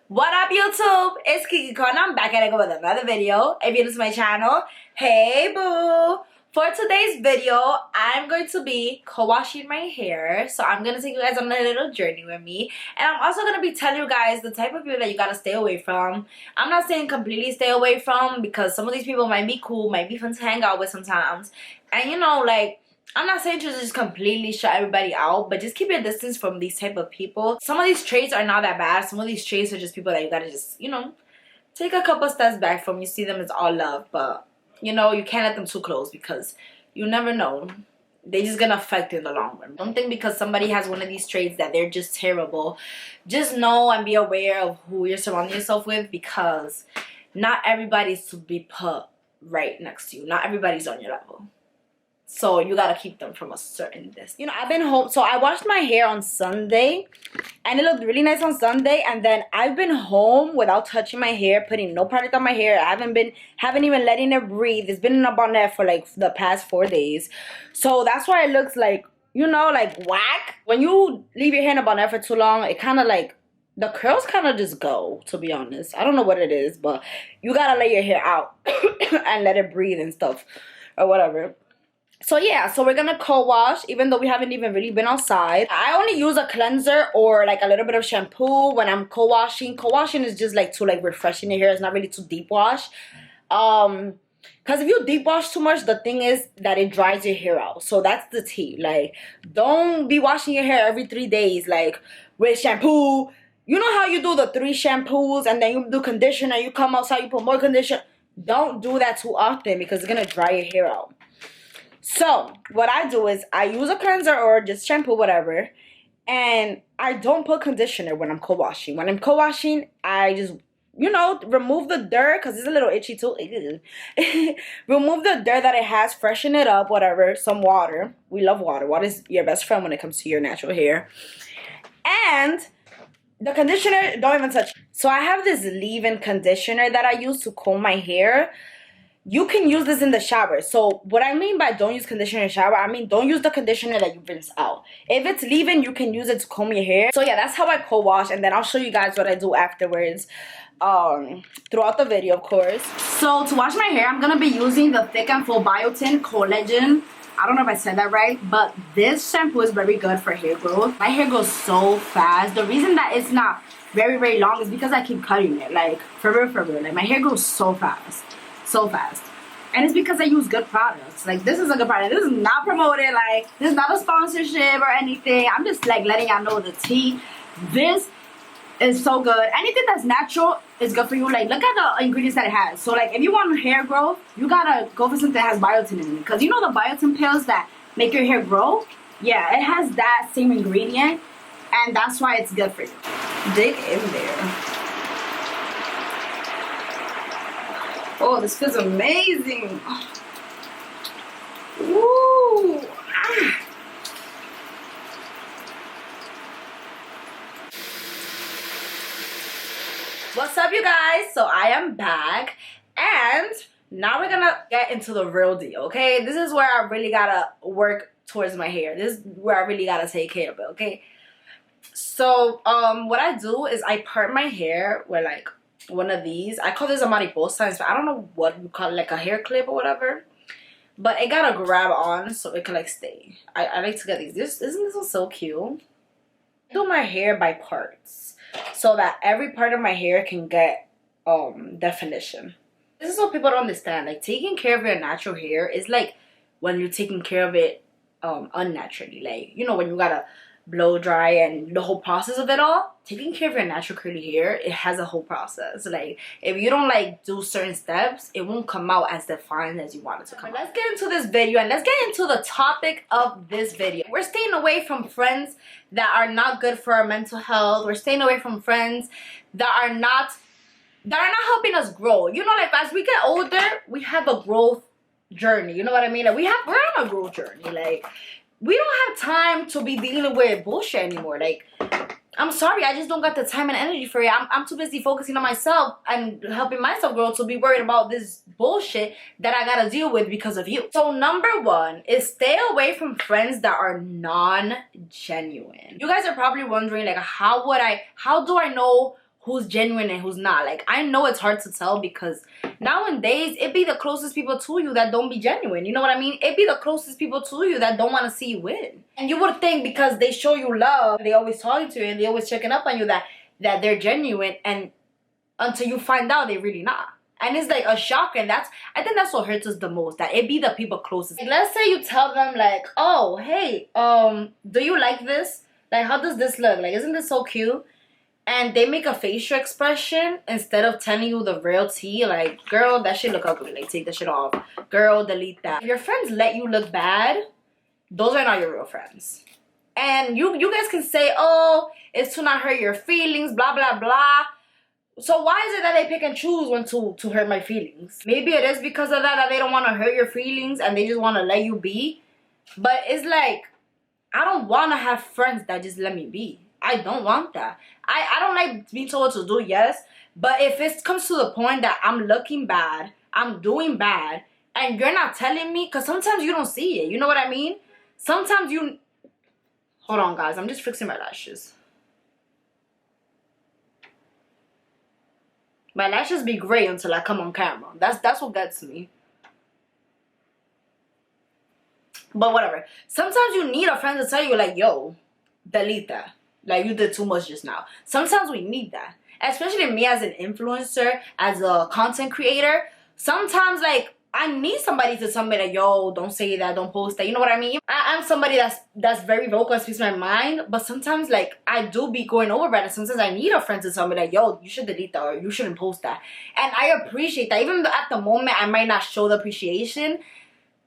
What up, YouTube? It's Kiki Con. I'm back at it with another video. If you're new to my channel, hey boo! For today's video, I'm going to be co-washing my hair. So I'm going to take you guys on a little journey with me. And I'm also going to be telling you guys the type of people that you got to stay away from. I'm not saying completely stay away from, because some of these people might be cool, might be fun to hang out with sometimes. And you know, like, I'm not saying to just completely shut everybody out, but just keep your distance from these type of people. Some of these traits are not that bad. Some of these traits are just people that you gotta just, you know, take a couple steps back from. You see them as all love, but, you know, you can't let them too close because you never know. They're just gonna affect you in the long run. Don't think because somebody has one of these traits that they're just terrible. Just know and be aware of who you're surrounding yourself with, because not everybody's to be put right next to you. Not everybody's on your level. So you gotta keep them from a certain distance. You know, I've been home. So I washed my hair on Sunday, and it looked really nice on Sunday. And then I've been home without touching my hair, putting no product on my hair. I haven't even letting it breathe. It's been in a bonnet for like the past 4 days. So that's why it looks like, you know, like whack. When you leave your hair in a bonnet for too long, it kind of like, the curls kind of just go, to be honest. I don't know what it is, but you gotta let your hair out and let it breathe and stuff or whatever. So yeah, so we're gonna co-wash even though we haven't even really been outside. I only use a cleanser or like a little bit of shampoo when I'm co-washing. Co-washing is just like to like refreshing your hair. It's not really to deep wash. Because if you deep wash too much, the thing is that it dries your hair out. So that's the tea. Like, don't be washing your hair every 3 days like with shampoo. You know how you do the 3 shampoos and then you do conditioner, you come outside, you put more conditioner. Don't do that too often because it's gonna dry your hair out. So what I do is I use a cleanser or just shampoo, whatever, and I don't put conditioner when I'm co-washing. When I'm co-washing, I just, you know, remove the dirt because it's a little itchy too. Remove the dirt that it has, freshen it up, whatever, some water. We love water. Water is your best friend when it comes to your natural hair. And the conditioner, don't even touch. So I have this leave-in conditioner that I use to comb my hair. You can use this in the shower. So what I mean by don't use conditioner in the shower, I mean don't use the conditioner that you rinse out. If it's leave-in, you can use it to comb your hair. So yeah, that's how I co-wash, and then I'll show you guys what I do afterwards throughout the video, of course. So to wash my hair, I'm gonna be using the Thick and Full Biotin Collagen. I don't know if I said that right, but this shampoo is very good for hair growth. My hair grows so fast. The reason that it's not very long is because I keep cutting it, like for real. Like my hair grows so fast. So fast. And it's because I use good products. Like, this is a good product. This is not promoted. Like, this is not a sponsorship or anything. I'm just like letting y'all know the tea. This is so good. Anything that's natural is good for you. Like, look at the ingredients that it has. So like, if you want hair growth, you gotta go for something that has biotin in it, because you know the biotin pills that make your hair grow? Yeah, it has that same ingredient, and that's why it's good for you. Dig in there. Oh, this feels amazing. Ooh. Ah. What's up, you guys? So I am back, and now we're gonna get into the real deal, okay? This is where I really gotta work towards my hair. This is where I really gotta take care of it, okay? So what I do is I part my hair with like one of these. I call this a mariposa, but I don't know what you call it, like a hair clip or whatever, but it gotta grab on so it can like stay. I like to get these. Isn't this one so cute? I do my hair by parts so that every part of my hair can get definition. This is what people don't understand. Like, taking care of your natural hair is like when you're taking care of it unnaturally. Like, you know, when you gotta blow dry and the whole process of it all. Taking care of your natural curly hair, it has a whole process. Like, if you don't like do certain steps, it won't come out as defined as you want it to come out. Let's get into this video, and let's get into the topic of this video. We're staying away from friends that are not good for our mental health. We're staying away from friends that are not helping us grow. You know, like, as we get older, we have a growth journey. You know what I mean? Like, we're on a growth journey. Like, we don't have time to be dealing with bullshit anymore. Like, I'm sorry, I just don't got the time and energy for it. I'm too busy focusing on myself and helping myself grow to be worried about this bullshit that I gotta deal with because of you. So number one is stay away from friends that are non-genuine. You guys are probably wondering, like, how do I know who's genuine and who's not. Like, I know it's hard to tell because nowadays it be the closest people to you that don't be genuine. You know what I mean? It be the closest people to you that don't want to see you win. And you would think because they show you love, they always talking to you and they always checking up on you, that they're genuine, and until you find out they really not. And it's like a shock, and I think that's what hurts us the most, that it be the people closest. Like, let's say you tell them like, oh, hey, do you like this? Like, how does this look? Like, isn't this so cute? And they make a facial expression instead of telling you the real tea. Like, girl, that shit look ugly. Like, take that shit off. Girl, delete that. If your friends let you look bad, those are not your real friends. And you guys can say, oh, it's to not hurt your feelings, blah, blah, blah. So why is it that they pick and choose when to hurt my feelings? Maybe it is because of that they don't want to hurt your feelings and they just want to let you be. But it's like, I don't want to have friends that just let me be. I don't want that. I don't like being told what to do, yes. But if it comes to the point that I'm looking bad, I'm doing bad, and you're not telling me, because sometimes you don't see it. You know what I mean? Sometimes you... Hold on, guys. I'm just fixing my lashes. My lashes be gray until I come on camera. That's what gets me. But whatever. Sometimes you need a friend to tell you, like, yo, delete that. Like, you did too much just now. Sometimes we need that. Especially me as an influencer, as a content creator. Sometimes, like, I need somebody to tell me that, yo, don't say that, don't post that. You know what I mean? I'm somebody that's very vocal and speaks my mind. But sometimes, like, I do be going overboard. And sometimes I need a friend to tell me that, yo, you should delete that or you shouldn't post that. And I appreciate that. Even though at the moment I might not show the appreciation,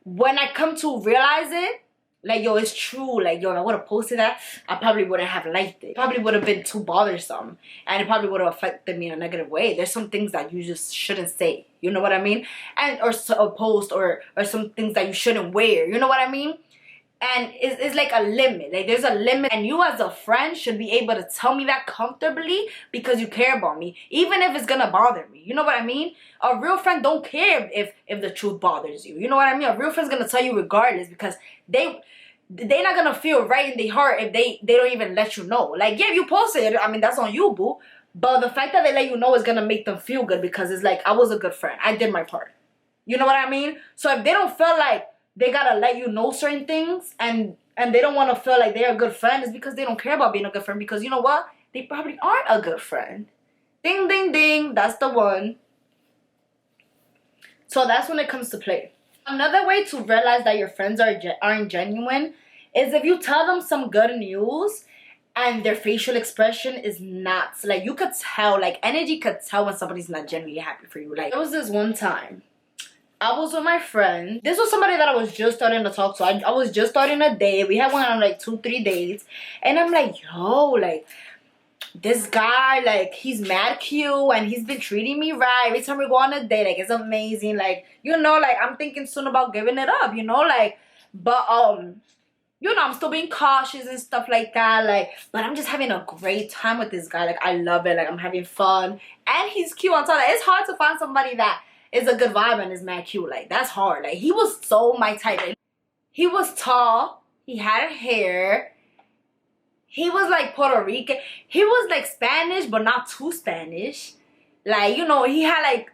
when I come to realize it, like, yo, it's true. Like, yo, if I would have posted that, I probably wouldn't have liked it. Probably would have been too bothersome. And it probably would have affected me in a negative way. There's some things that you just shouldn't say. You know what I mean? And or post or some things that you shouldn't wear. You know what I mean? And it's like a limit. Like, there's a limit. And you as a friend should be able to tell me that comfortably because you care about me. Even if it's going to bother me. You know what I mean? A real friend don't care if the truth bothers you. You know what I mean? A real friend's going to tell you regardless because they're not going to feel right in their heart if they don't even let you know. Like, yeah, you posted it. I mean, that's on you, boo. But the fact that they let you know is going to make them feel good because it's like, I was a good friend. I did my part. You know what I mean? So if they don't feel like they got to let you know certain things and they don't want to feel like they're a good friend, it's because they don't care about being a good friend. Because you know what? They probably aren't a good friend. Ding, ding, ding. That's the one. So that's when it comes to play. Another way to realize that your friends aren't genuine is if you tell them some good news and their facial expression is not, like, you could tell, like, energy could tell when somebody's not genuinely happy for you. Like, there was this one time I was with my friend. This was somebody that I was just starting to talk to. I was just starting a date. We had went on like 2-3 dates, and I'm like, yo, like, this guy, like, he's mad cute and he's been treating me right every time we go on a date. Like, it's amazing. Like, you know, like, I'm thinking soon about giving it up, you know, like, but you know, I'm still being cautious and stuff like that, like, but I'm just having a great time with this guy. Like, I love it. Like, I'm having fun, and he's cute on top of that. It's hard to find somebody that is a good vibe and is mad cute. Like, that's hard. Like, he was so my type. Like, he was tall, he had hair, he was like Puerto Rican, he was like Spanish but not too Spanish. Like, you know, he had like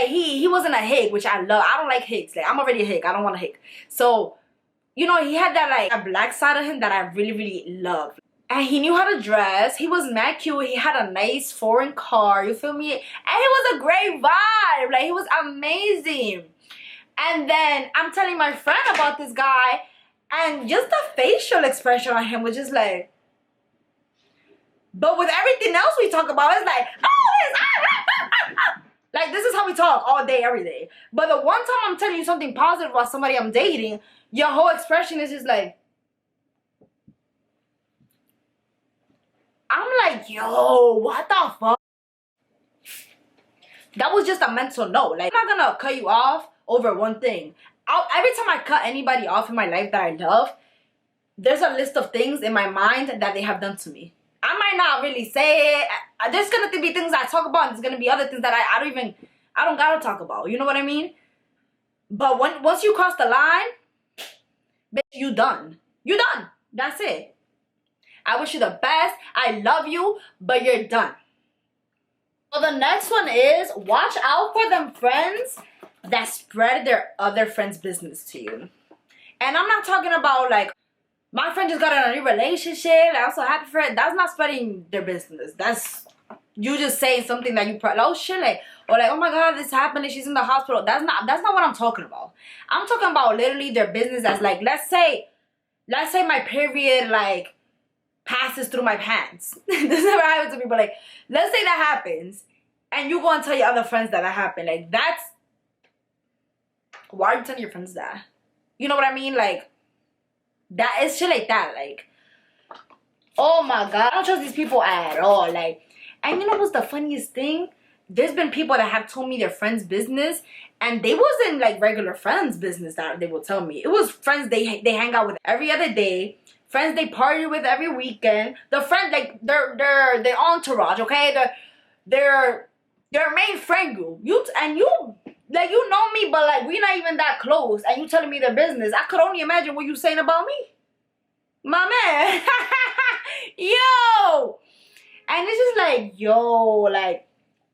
he wasn't a hick, which I love. I don't like hicks. Like, I'm already a hick. I don't want a hick. So, you know, he had that like a black side of him that I really, really love. And he knew how to dress. He was mad cute. He had a nice foreign car. You feel me? And he was a great vibe. Like, he was amazing. And then I'm telling my friend about this guy, and just the facial expression on him was just like, but with everything else we talk about, it's like, oh, it's like, this is how we talk all day, every day. But the one time I'm telling you something positive about somebody I'm dating, your whole expression is just like, I'm like, yo, what the fuck? That was just a mental note. Like, I'm not gonna cut you off over one thing. Every time I cut anybody off in my life that I love, there's a list of things in my mind that they have done to me. I might not really say it. There's gonna be things I talk about, and there's gonna be other things that I don't gotta talk about. You know what I mean? But once you cross the line, bitch, you done. You done. That's it. I wish you the best. I love you, but you're done. So the next one is watch out for them friends that spread their other friends' business to you. And I'm not talking about like, my friend just got in a new relationship, I'm so happy for it. That's not spreading their business. That's you just saying something that you oh shit, like, or like, oh my god, this happened and she's in the hospital. That's not what I'm talking about. I'm talking about literally their business as like, let's say my period like passes through my pants. This never happened to me, but like, let's say that happens and you go and tell your other friends that happened. Like, that's, why are you telling your friends that? You know what I mean? Like, that is shit like that. Like, oh my god, I don't trust these people at all. Like, and you know what's the funniest thing? There's been people that have told me their friends' business, and they wasn't like regular friends' business that they will tell me. It was friends they hang out with every other day, friends they party with every weekend. The friend, like, their entourage, okay? Their main friend group. You like, you know me, but like, we're not even that close, and you telling me their business. I could only imagine what you saying about me, my man. Yo, and it's just like, yo, like.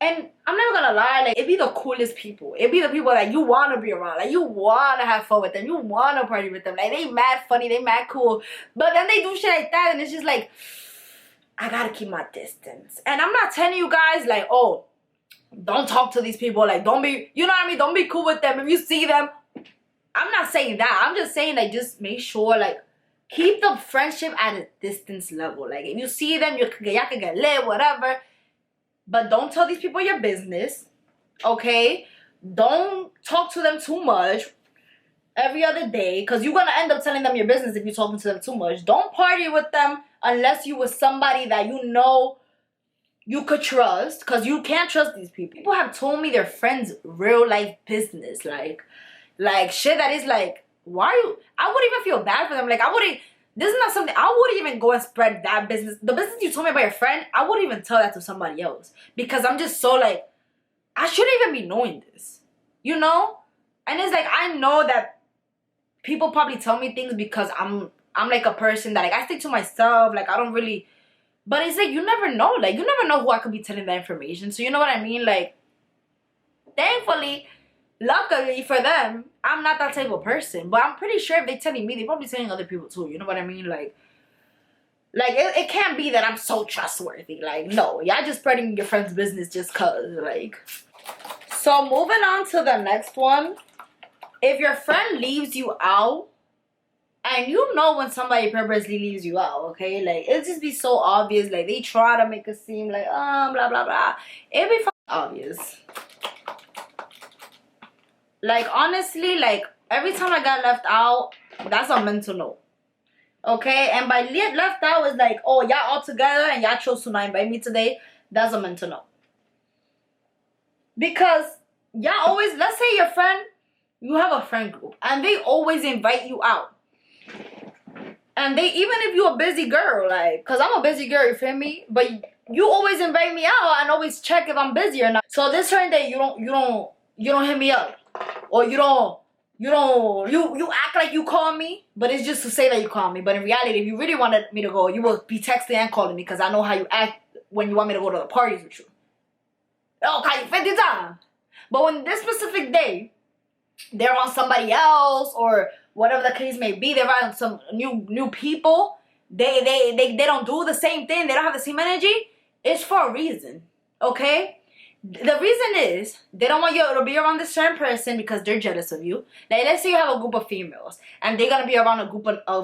And I'm never gonna lie, like, it be the coolest people. It be the people that you wanna be around. Like, you wanna have fun with them. You wanna party with them. Like, they mad funny, they mad cool. But then they do shit like that, and it's just like, I gotta keep my distance. And I'm not telling you guys, like, oh, don't talk to these people. Like, don't be, you know what I mean? Don't be cool with them. If you see them, I'm not saying that. I'm just saying, like, just make sure, like, keep the friendship at a distance level. Like, if you see them, y'all can get lit, whatever. But don't tell these people your business, okay? Don't talk to them too much every other day, because you're going to end up telling them your business if you're talking to them too much. Don't party with them unless you with somebody that you know you could trust, because you can't trust these people. People have told me their friends' real life business, like shit that is like, why are you, I wouldn't even feel bad for them. Like, this is not something, I wouldn't even go and spread that business. The business you told me about your friend, I wouldn't even tell that to somebody else. Because I'm just so like, I shouldn't even be knowing this. You know? And it's like, I know that people probably tell me things because I'm like a person that, like, I stick to myself. Like, I don't really, but it's like, you never know. Like, you never know who I could be telling that information. So, you know what I mean? Like, thankfully, luckily for them, I'm not that type of person. But I'm pretty sure if they're telling me, they're probably telling other people too. You know what I mean? Like it can't be that I'm so trustworthy. Like, no, y'all just spreading your friend's business just cause. Like, so moving on to the next one. If your friend leaves you out, and you know when somebody purposely leaves you out, okay? Like, it just be so obvious. Like, they try to make it seem like, blah, blah, blah. It be obvious. Like, honestly, like, every time I got left out, that's a mental note. Okay? And by left out is like, oh, y'all all together and y'all chose to not invite me today. That's a mental note. Because y'all always, let's say your friend, you have a friend group, and they always invite you out. And they, even if you're a busy girl, like, because I'm a busy girl, you feel me? But you always invite me out and always check if I'm busy or not. So this certain day, you don't hit me up. Or you act like you call me, but it's just to say that you call me. But in reality, if you really wanted me to go, you will be texting and calling me, because I know how you act when you want me to go to the parties with you. Okay, 50 times. But when this specific day, they're on somebody else, or whatever the case may be, they're on some new people, they don't do the same thing, they don't have the same energy, it's for a reason, okay? The reason is they don't want you to be around this certain person because they're jealous of you. Like, let's say you have a group of females and they're gonna be around a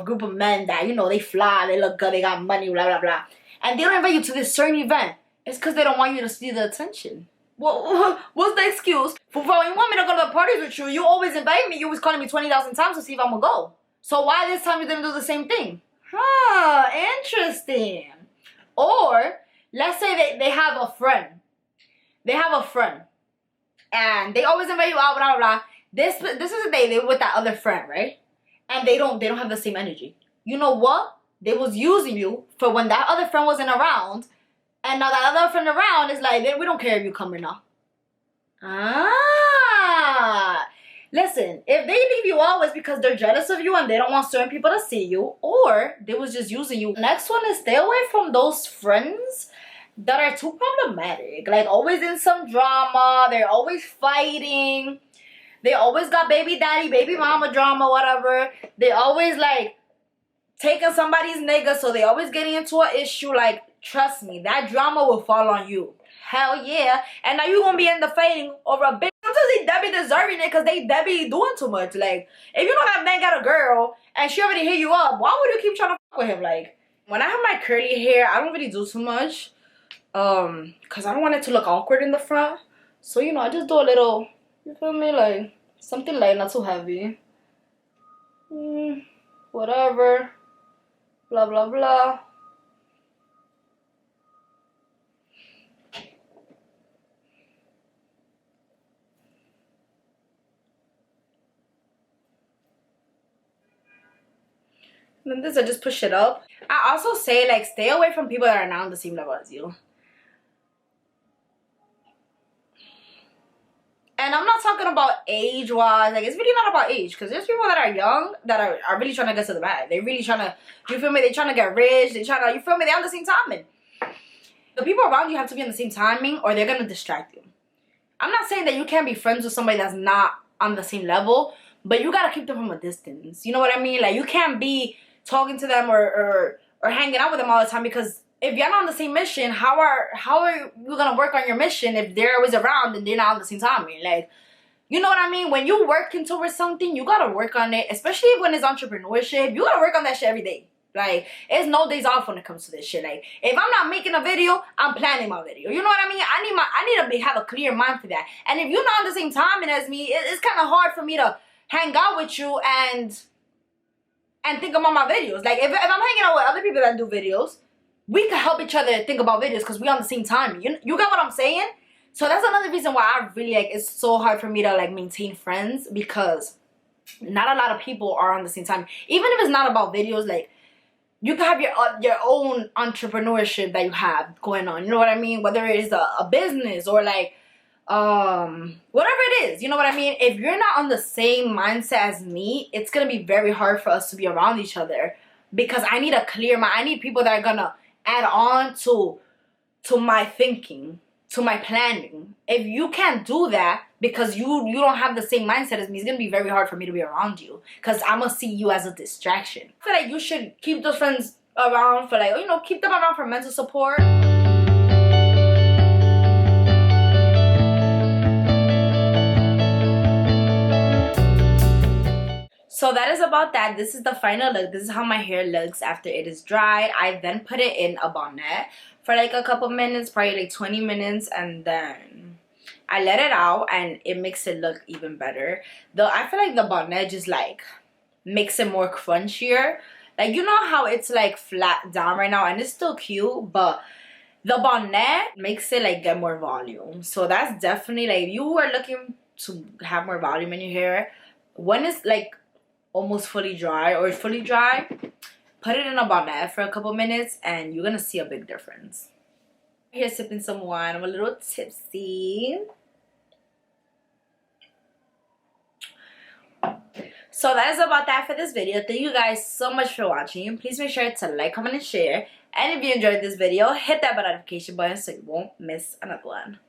group of men that, you know, they fly, they look good, they got money, blah blah blah, and they don't invite you to this certain event. It's because they don't want you to see the attention. What's the excuse? For when you want me to go to the parties with you, you always invite me. You always calling me 20,000 times to see if I'm gonna go. So why this time you didn't do the same thing? Huh, interesting. Or let's say they have a friend. They have a friend, and they always invite you out, blah, blah, blah. This is the day they're with that other friend, right? And they don't have the same energy. You know what? They was using you for when that other friend wasn't around, and now that other friend around is like, we don't care if you come or not. Listen, if they leave you out, it's because they're jealous of you and they don't want certain people to see you, or they was just using you. Next one is stay away from those friends that are too problematic. Like, always in some drama. They're always fighting. They always got baby daddy, baby mama drama, whatever. They always, like, taking somebody's nigga, so they always getting into an issue. Like, trust me, that drama will fall on you. Hell yeah. And now you gonna be in the fighting over a bitch. Sometimes they be deserving it because they be doing too much. Like, if you know that man got a girl and she already hit you up, why would you keep trying to fuck with him? Like, when I have my curly hair, I don't really do too much. Because I don't want it to look awkward in the front. So, you know, I just do a little, you feel me? Like, something light, not too heavy. Whatever. Blah, blah, blah. And then this, I just push it up. I also say, like, stay away from people that are not on the same level as you. And I'm not talking about age-wise. Like, it's really not about age. Because there's people that are young that are really trying to get to the bag. They're really trying to, you feel me? They're trying to get rich. They're trying to, you feel me? They're on the same timing. The people around you have to be on the same timing or they're going to distract you. I'm not saying that you can't be friends with somebody that's not on the same level. But you got to keep them from a distance. You know what I mean? Like, you can't be talking to them or hanging out with them all the time, because if you're not on the same mission, how are you gonna work on your mission if they're always around and they're not on the same time? Like, you know what I mean? When you working towards something, you gotta work on it, especially when it's entrepreneurship. You gotta work on that shit every day. Like, it's no days off when it comes to this shit. Like, if I'm not making a video, I'm planning my video. You know what I mean? I need to have a clear mind for that. And if you're not on the same timing as me, it's kind of hard for me to hang out with you and think about my videos. Like, if I'm hanging out with other people that do videos, we can help each other think about videos because we're on the same time. You got what I'm saying? So that's another reason why I really, like, it's so hard for me to, like, maintain friends, because not a lot of people are on the same time. Even if it's not about videos, like, you can have your own entrepreneurship that you have going on. You know what I mean? Whether it is a business or, like, whatever it is, you know what I mean? If you're not on the same mindset as me, it's gonna be very hard for us to be around each other, because I need a clear mind. I need people that are gonna add on to my thinking, to my planning. If you can't do that because you don't have the same mindset as me, it's gonna be very hard for me to be around you, because I'm gonna see you as a distraction. I feel like you should keep those friends around for, like, you know, keep them around for mental support. So that is about that. This is the final look. This is how my hair looks after it is dried. I then put it in a bonnet for like a couple minutes, probably like 20 minutes, and then I let it out and it makes it look even better. Though I feel like the bonnet just, like, makes it more crunchier. Like, you know how it's, like, flat down right now and it's still cute, but the bonnet makes it, like, get more volume. So that's definitely, like, if you are looking to have more volume in your hair, when it's, like, almost fully dry or fully dry, put it in a bonnet for a couple minutes and you're gonna see a big difference. Here sipping some wine. I'm a little tipsy. So that is about that for this video. Thank you guys so much for watching. Please make sure to like, comment, and share. And if you enjoyed this video, hit that bell notification button so you won't miss another one.